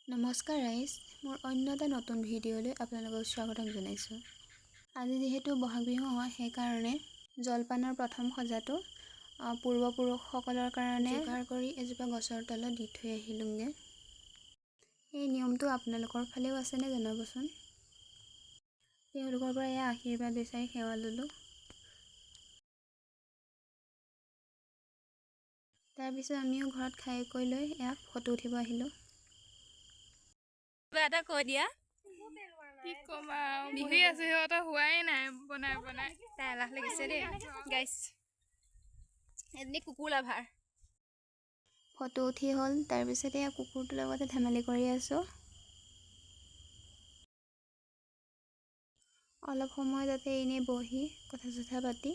নমস্কাৰ ৰাইজ, মোৰ অন্য এটা নতুন ভিডিঅ'লৈ আপোনালোকক স্বাগতম জনাইছোঁ। আজি যিহেতু বহাগ বিহু হয়, সেইকাৰণে জলপানৰ প্ৰথম সজাটো পূৰ্বপুৰুষসকলৰ কাৰণে যোগাৰ কৰি এজোপা গছৰ তলত দি থৈ আহিলোঁগৈ। এই নিয়মটো আপোনালোকৰ ফালেও আছেনে জনাবচোন। তেওঁলোকৰ পৰা এয়া আশীৰ্বাদ বিচাৰি সেৱা ল'লোঁ। তাৰপিছত আমিও ঘৰত খাই কৰি লৈ এয়া ফটো উঠিব আহিলোঁ। কিবা এটা কৈ দিয়া। কি ক'ম আৰু বিহুৱে আছে, সিহঁতৰ হোৱাই নাই বনাই তাই এলাহ লাগিছে দেই গাইছ। এজনী কুকুৰ লাভাৰ। ফটো উঠি হ'ল, তাৰপিছতে এয়া কুকুৰটোৰ লগতে ধেমালি কৰি আছোঁ। অলপ সময় তাতে এনেই বহি কথা চথা পাতি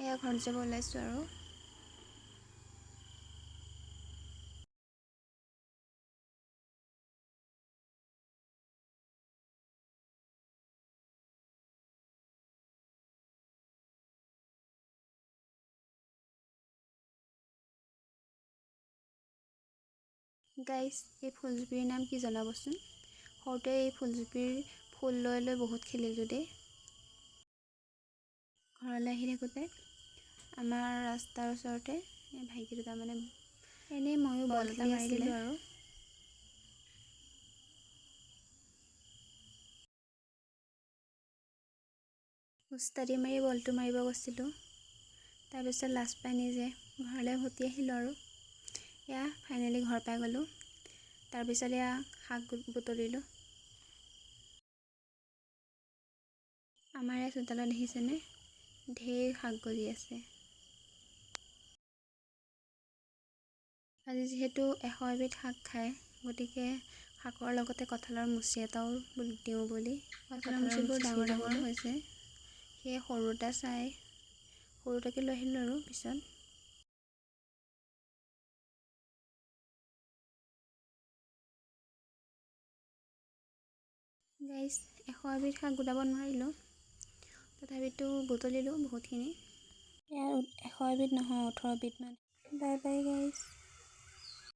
এয়া ঘৰত যাব ওলাইছোঁ আৰু। গাইছ, এই ফুলজোপীৰ নাম কি জনাবচোন। সৰুতে এই ফুলজোপীৰ ফুল লৈ লৈ বহুত খেলিলোঁ দেই। ঘৰলৈ আহি থাকোঁতে আমাৰ ৰাস্তাৰ ওচৰতে ভাইটি দুটা মানে এনেই ময়ো বল এটা মাৰি দিলোঁ আৰু। উস্তাদি মাৰি বলটো মাৰিব গৈছিলোঁ। তাৰপিছত লাজ পাই নিজে ঘৰলৈ উভতি আহিলোঁ আৰু। এয়া ফাইনেলি ঘৰ পাই গ'লোঁ। তাৰপিছত এয়া শাক বুটলিলোঁ। আমাৰ এই চোতালত দেখিছেনে, ঢেৰ শাক গজি আছে। আজি যিহেতু 100 এবিধ শাক খায়, গতিকে শাকৰ লগতে কঁঠালৰ মুচি এটাও দিওঁ বুলি। কঁঠালৰ মুচিবোৰ ডাঙৰ ডাঙৰ হৈছে, সেয়ে সৰু এটা চাই সৰুটাকে লৈ আহিলোঁ আৰু পিছত। গাইছ, 100 এবিধ শাক গোটাব নোৱাৰিলোঁ, তথাপিতো বুটলিলোঁ বহুতখিনি। ইয়াৰ 100 এবিধ নহয়, 18 বিধ মান। বাই বাই গাইছ।